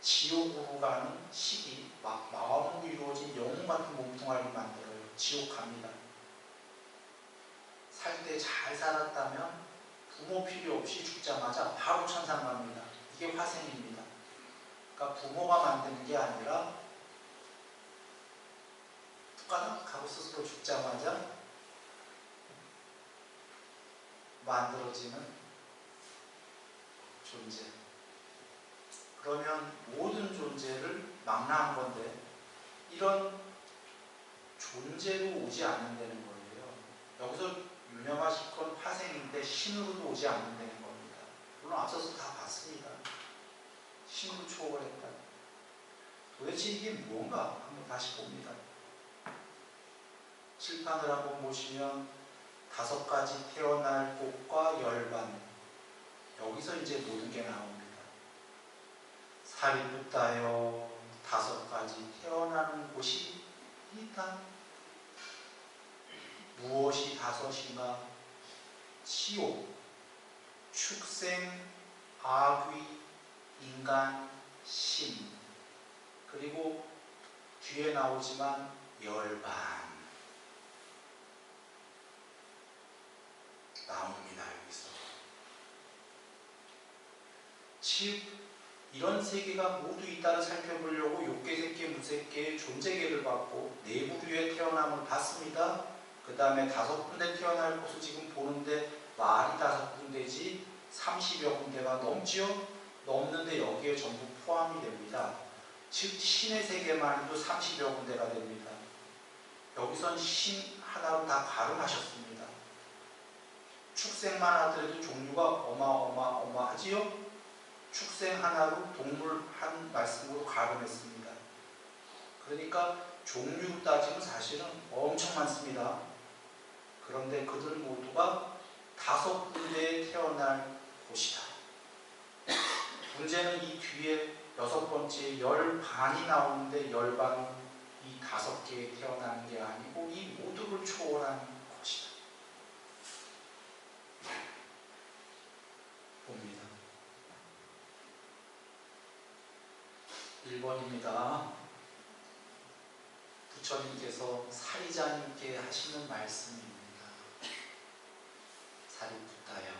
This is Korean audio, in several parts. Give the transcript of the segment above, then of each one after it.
지옥으로 가는 시기, 마음으로 이루어진 영웅 같은 몸뚱아리를 만들어요. 지옥 갑니다. 살 때 잘 살았다면 부모 필요 없이 죽자마자 바로 천상 갑니다. 이게 화생입니다. 그러니까 부모가 만드는 게 아니라 뚝가닥 하고 스스로 죽자마자 만들어지는 존재. 그러면 모든 존재를 망라한 건데 이런 존재로 오지 않는다는 거예요. 여기서 유념하실 건 화생인데 신으로도 오지 않는다는 겁니다. 물론 앞서서 다 봤습니다. 신으로 초월했다. 도대체 이게 뭔가 한번 다시 봅니다. 칠판을 한번 보시면 5가지 태어날 곳과 열반, 여기서 이제 모든 게 나옵니다. 사리붓다여 5가지 태어나는 곳이 있다. 무엇이 5인가? 지옥, 축생, 악귀, 인간, 신, 그리고 뒤에 나오지만 열반 나옵니다. 여기서 즉 이런 세계가 모두 있다를 살펴보려고 욕계색계, 무색계의 존재계를 받고 내부류의 태어남을 봤습니다. 그 다음에 5군데 태어날 곳을 지금 보는데 말이 5군데지 30여 군데가 넘지요? 넘는데 여기에 전부 포함이 됩니다. 즉 신의 세계만 해도 30여 군데가 됩니다. 여기선 신 하나로 다 가름하셨습니다. 축생만 하더라도 종류가 어마어마하지요? 축생 하나로 동물 한 말씀으로 가름했습니다. 그러니까 종류 따지면 사실은 엄청 많습니다. 그런데 그들 모두가 5군데에 태어날 곳이다. 문제는 이 뒤에 6번째 열반이 나오는데 열반은 이 5개에 태어나는 게 아니고 이 모두를 초월한 것이다. 봅니다. 1번입니다. 부처님께서 사리자님께 하시는 말씀입니다. 사리붓다여,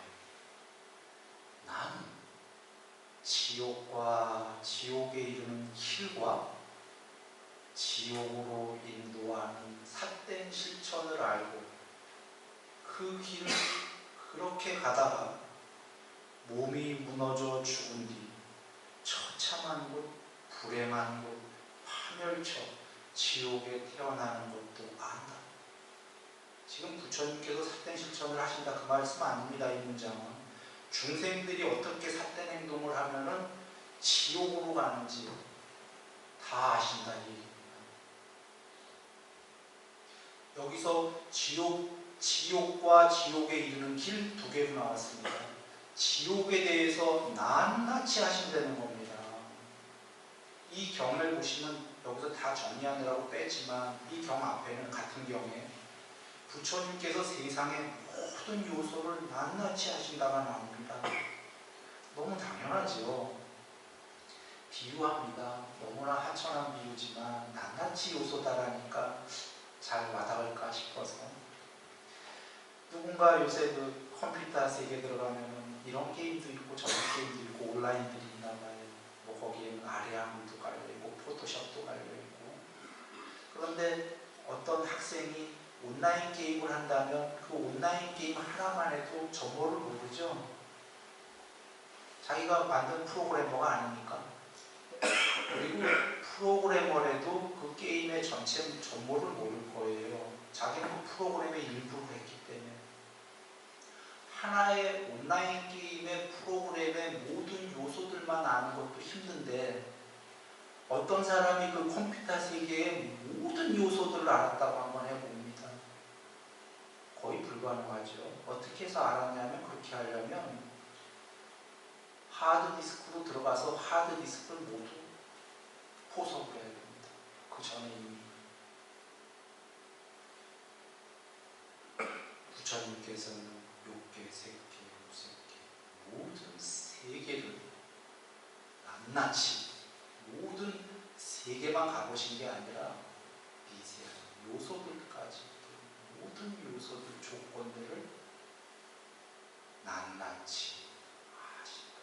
나는 지옥과 지옥에 이르는 길과 지옥으로 인도하는 삿된 실천을 알고 그 길을 그렇게 가다가 몸이 무너져 죽은 뒤 처참한 곳, 불행한 곳, 파멸처 지옥에 태어나는 것도 안다. 지금 부처님께서 삿된 실천을 하신다 그 말씀 아닙니다. 이 문장은 중생들이 어떻게 삿된 행동을 하면은 지옥으로 가는지 다 아신다 이 얘기입니다. 여기서 지옥과 지옥에 이르는 길 2개로 나왔습니다. 지옥에 대해서 낱낱이 하신다는 겁니다. 이 경을 보시면 여기서 다 정리하느라고 빼지만 이 경 앞에는 같은 경에 부처님께서 세상의 모든 요소를 낱낱이 하신다가 나옵니다. 너무 당연하죠. 비유합니다. 너무나 하찮은 비유지만 낱낱이 요소다라니까 잘 와닿을까 싶어서. 누군가 요새 그 컴퓨터 세계에 들어가면은 이런 게임도 있고 저런 게임도 있고 온라인들이 있나 봐요. 뭐 거기에는 아리아도 깔려있고 포토샵도 깔려있고. 그런데 어떤 학생이 온라인 게임을 한다면 그 온라인 게임 하나만 해도 정보를 모르죠. 자기가 만든 프로그래머가 아니니까. 그리고 프로그래머라도 그 게임의 전체 정보를 모를 거예요. 자기는 그 프로그램의 일부를 했기 때문에. 하나의 온라인 게임의 프로그램의 모든 요소들만 아는 것도 힘든데 어떤 사람이 그 컴퓨터 세계의 모든 요소들을 알았다고 한번 해봅니다. 거의 불가능하죠. 어떻게 해서 알았냐면 그렇게 하려면 하드디스크로 들어가서 하드디스크를 모두 포섭을 해야 됩니다. 그 전에 이미 부처님께서는 욕계, 색계, 무색계 모든 세계를 낱낱이 세계만 가보신 게 아니라 미세한 요소들까지 모든 요소들 조건들을 낱낱이 아신다.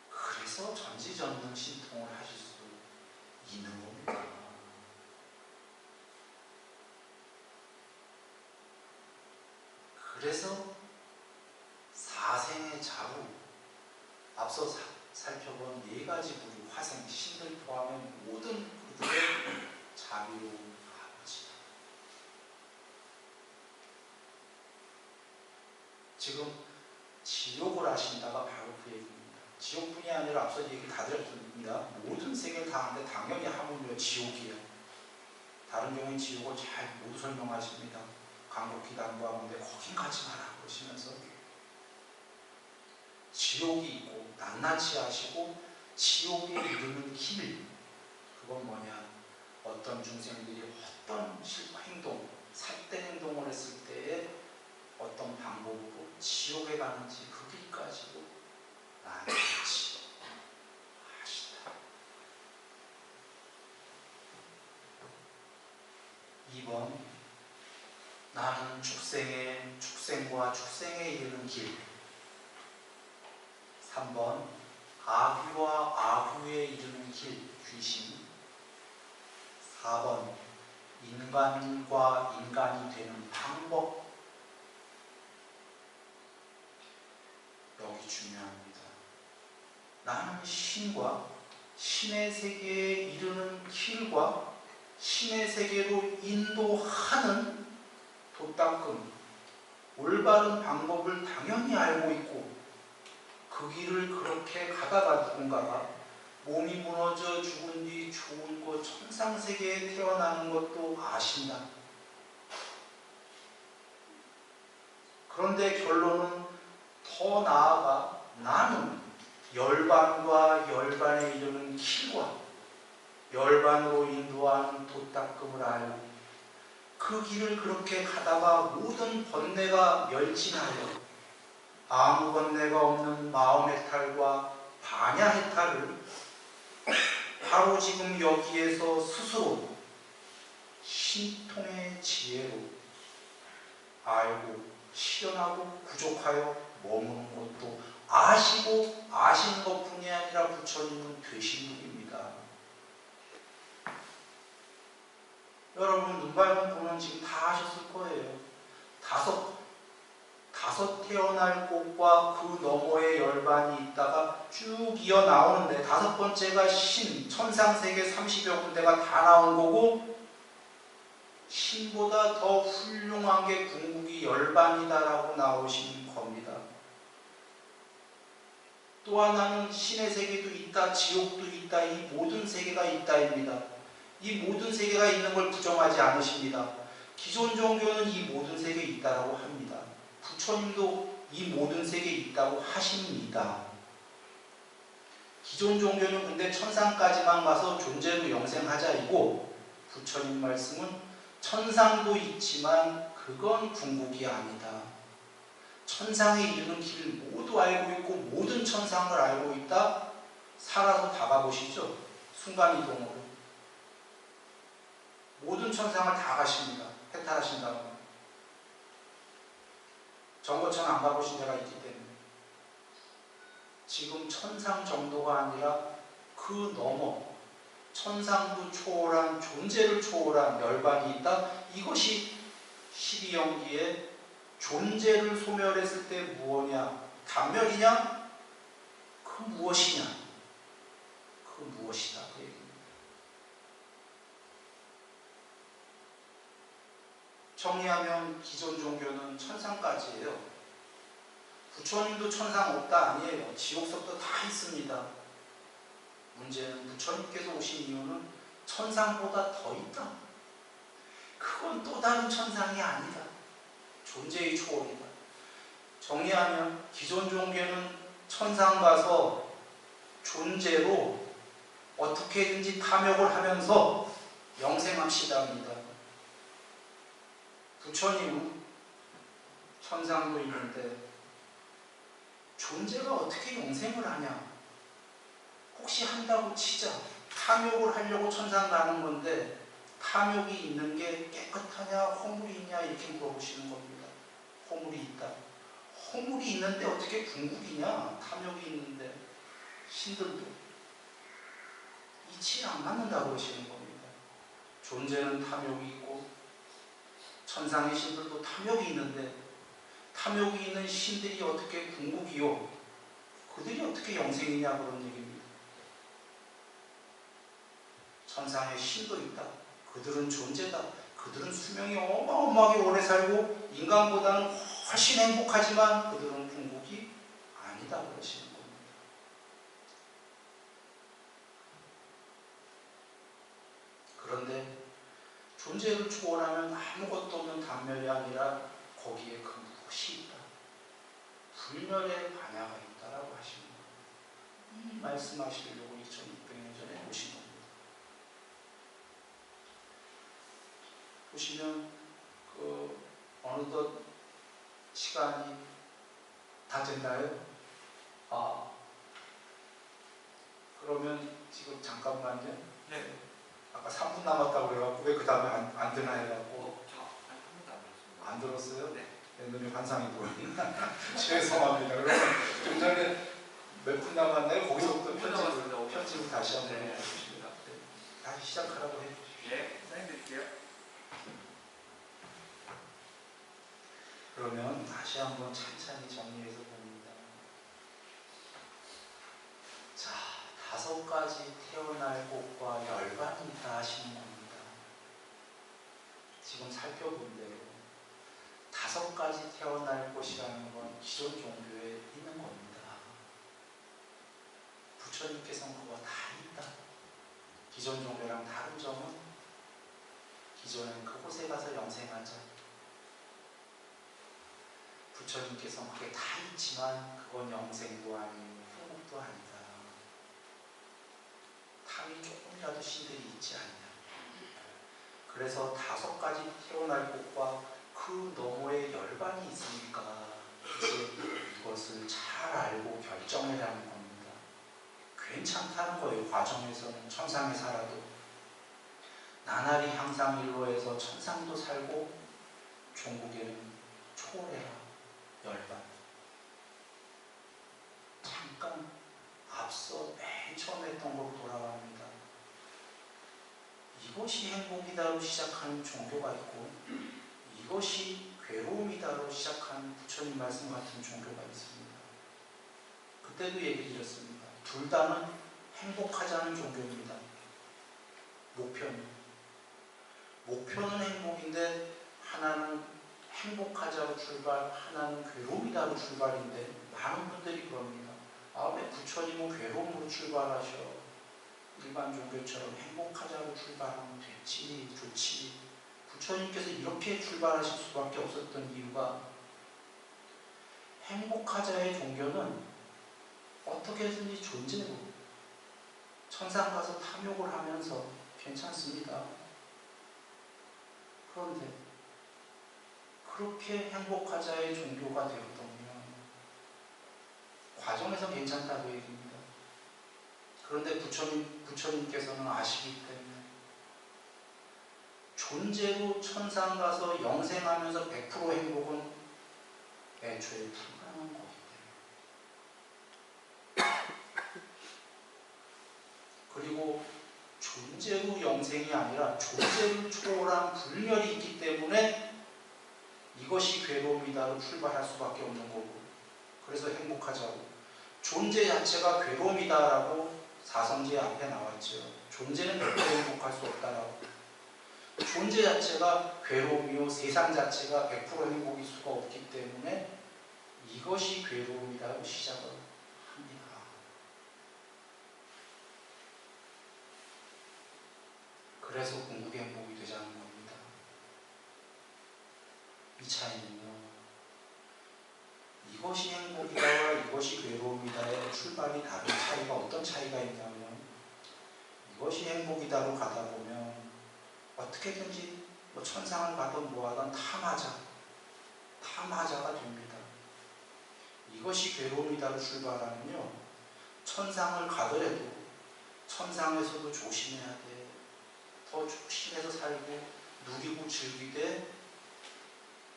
그래서 전지전능 신통을 하실 수 있는 겁니다. 그래서 사생의 자루, 앞서 살펴본 4가지 부류, 화생, 신들 포함한 모든 그들의 자비로운 아버지다. 지금 지옥을 하신다가 바로 그 얘기입니다. 지옥뿐이 아니라 앞서 얘기 다 드렸습니다. 모든 세계를 다 하는데 당연히 하물며 지옥이에요. 다른 경우는 지옥을 잘 모두 설명하십니다. 간곡히 당부하는데 거긴 가지 마라 그러시면서 지옥이 있고 낱낱이 하시고 지옥에 이르는 길, 그건 뭐냐, 어떤 중생들이 어떤 행동, 삿된 행동을 했을 때에 어떤 방법으로 지옥에 가는지 그 길까지도 낱낱이 하시다. 2번, 나는 축생과 축생에 이르는 길. 3번, 아귀와 아귀에 이르는 길, 귀신. 4번, 인간과 인간이 되는 방법. 여기 중요합니다. 나는 신과 신의 세계에 이르는 길과 신의 세계로 인도하는 도닦음, 올바른 방법을 당연히 알고 있고 그 길을 그렇게 가다가 누군가가 몸이 무너져 죽은 뒤 좋은 곳 천상세계에 태어나는 것도 아신다. 그런데 결론은 더 나아가 나는 열반과 열반에 이르는 길과 열반으로 인도하는 도닦음을 알고 그 길을 그렇게 가다가 모든 번뇌가 멸진하여 아무 번뇌가 없는 마음해탈과 반야해탈을 바로 지금 여기에서 스스로 신통의 지혜로 알고 실현하고 구족하여 머무는 것도 아시고 아시는 것뿐이 아니라 부처님은 되신 분입니다. 여러분 눈 보는 지금 다 하셨을 거예요. 다섯 태어날 곳과 그 너머에 열반이 있다가 쭉 이어 나오는데 5번째가 신, 천상세계 30여 군데가 다 나온 거고 신보다 더 훌륭한 게 궁극이 열반이다라고 나오신 겁니다. 또 하나는 신의 세계도 있다, 지옥도 있다, 이 모든 세계가 있다입니다. 이 모든 세계가 있는 걸 부정하지 않으십니다. 기존 종교는 이 모든 세계에 있다고 합니다. 부처님도 이 모든 세계에 있다고 하십니다. 기존 종교는 근데 천상까지만 가서 존재로 영생하자이고 부처님 말씀은 천상도 있지만 그건 궁극이 아니다. 천상에 이르는 길을 모두 알고 있고 모든 천상을 알고 있다. 살아서 다 가보시죠. 순간이동으로. 모든 천상을 다 가십니다. 해탈하신다고. 정거천 안 가보신 데가 있기 때문에. 지금 천상 정도가 아니라 그 넘어 천상도 초월한 존재를 초월한 열반이 있다. 이것이 12연기에 존재를 소멸했을 때 무엇이냐? 단멸이냐? 그 무엇이냐? 그 무엇이다. 그 얘기입니다. 정리하면 기존 종교는 천상까지예요. 부처님도 천상 없다 아니에요. 지옥석도 다 있습니다. 문제는 부처님께서 오신 이유는 천상보다 더 있다. 그건 또 다른 천상이 아니다. 존재의 초월이다. 정리하면 기존 종교는 천상 가서 존재로 어떻게든지 탐욕을 하면서 영생합시다입니다. 부처님은 천상도 있는데 존재가 어떻게 영생을 하냐? 혹시 한다고 치자. 탐욕을 하려고 천상 가는 건데 탐욕이 있는 게 깨끗하냐 허물이 있냐 이렇게 물어보시는 겁니다. 허물이 있다. 허물이 있는데 어떻게 궁극이냐. 탐욕이 있는데. 신들도 이치가 안 맞는다고 그러시는 겁니다. 존재는 탐욕이 있고 천상의 신들도 탐욕이 있는데 탐욕이 있는 신들이 어떻게 궁극이요? 그들이 어떻게 영생이냐 그런 얘기입니다. 천상의 신도 있다. 그들은 존재다. 그들은 수명이 어마어마하게 오래 살고 인간보다는 훨씬 행복하지만 그들은 궁극이 아니다 그러시는 겁니다. 그런데 존재를 초월하면 아무것도 없는 단멸이 아니라 거기에 그 무엇이 있다. 불멸의 반야가 있다라고 하시는 겁니다. 이 말씀하시려고 2600년 전에 오신 겁니다. 보시면 어느덧 시간이 다 됐나요? 그러면 지금 잠깐만요. 네. 아까 3분 남았다고 그래갖고 왜 그 다음에 안 되나 해갖고 안 들었어요? 네. 내 눈에 환상이 보이나? 죄송합니다. 그러면 좀 전에 몇 분 남았나요? 거기서부터 편집을 다시 한번 해주십니다. 다시 시작하라고 해주십시오. 네, 사인드릴게요. 그러면 다시 한번 찬찬히 정리해서 봅니다. 자, 5가지 태어날 곳과 열반이 있다 하시는 겁니다. 지금 살펴본 대로 5가지 태어날 곳이라는 건 기존 종교에 있는 겁니다. 부처님께서는 그거 다 있다. 기존 종교랑 다른 점은 기존엔 그곳에 가서 영생하자. 부처님께서는 그게 다 있지만 그건 영생도 아니고 풍국도 아니다. 탐이 조금이라도 신들이 있지 않냐. 그래서 5가지 태어날 곳과 그 너머에 열반이 있으니까 이제 이것을 잘 알고 결정을 하는 겁니다. 괜찮다는 거예요. 과정에서는 천상에 살아도 나날이 향상 일로에서 천상도 살고 종국에는 초월해라 열반. 잠깐 앞서 맨 처음 했던 걸로 돌아갑니다. 이것이 행복이다로 시작하는 종교가 있고 이것이 괴로움이다로 시작하는 부처님 말씀 같은 종교가 있습니다. 그때도 얘기 드렸습니다. 둘 다는 행복하자는 종교입니다. 목표는 행복인데 하나는 행복하자로 출발, 하나는 괴로움이다로 출발인데 많은 분들이 그럽니다. 왜 부처님은 괴로움으로 출발하셔? 일반 종교처럼 행복하자로 출발하면 됐지, 좋지. 부처님께서 이렇게 출발하실 수밖에 없었던 이유가 행복하자의 종교는 어떻게든지 존재로 천상 가서 탐욕을 하면서 괜찮습니다. 그런데 그렇게 행복하자의 종교가 되었다면 과정에서 괜찮다고 얘기합니다. 그런데 부처님께서는 아시기 때문에 존재로 천상 가서 영생하면서 100% 행복은 애초에 불가능한 거기 때문에. 그리고 존재로 영생이 아니라 존재를 초월한 불멸이 있기 때문에 이것이 괴로움이다로 출발할 수밖에 없는 거고, 그래서 행복하자고. 존재 자체가 괴로움이다라고 사성제 앞에 나왔죠. 존재는 100% 행복할 수 없다라고. 존재 자체가 괴로움이요, 세상 자체가 100% 행복일 수가 없기 때문에 이것이 괴로움이라고 시작을 합니다. 그래서 궁극의 행복이 되자는 겁니다. 이 차이는요, 이것이 행복이다와 이것이 괴로움이다의 출발이 다른 차이가 어떤 차이가 있냐면, 이것이 행복이다로 가다 보면 어떻게든지 천상을 가든 뭐하든 탐하자가 됩니다. 이것이 괴로움이다로 출발하면요, 천상을 가더라도 천상에서도 조심해야 돼. 더 조심해서 살고 누리고 즐기되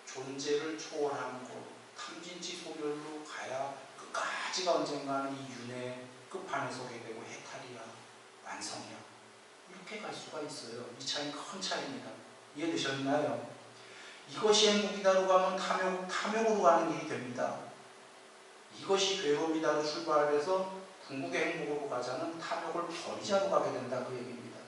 존재를 초월하는 거. 탐진치 소멸로 가야 끝까지가 언젠가는 이 윤회 끝판에 서게 되고 해탈이야, 완성이야. 이렇게 갈 수가 있어요. 이 차이는 큰 차이입니다. 이해되셨나요? 이것이 행복이다로 가면 탐욕으로 가는 길이 됩니다. 이것이 괴로움이다로 출발해서 궁극의 행복으로 가자는 탐욕을 버리자로 가게 된다, 그 얘기입니다.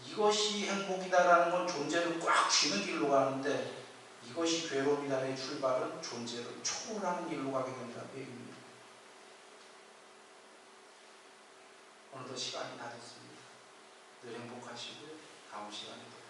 이것이 행복이다라는 건 존재를 꽉 쥐는 길로 가는데, 이것이 괴로움이다의 출발은 존재를 초월하는 길로 가게 된다, 그 얘기입니다. 오늘도 시간이 다 됐습니다. 늘 행복하시고요. 다음 시간에 또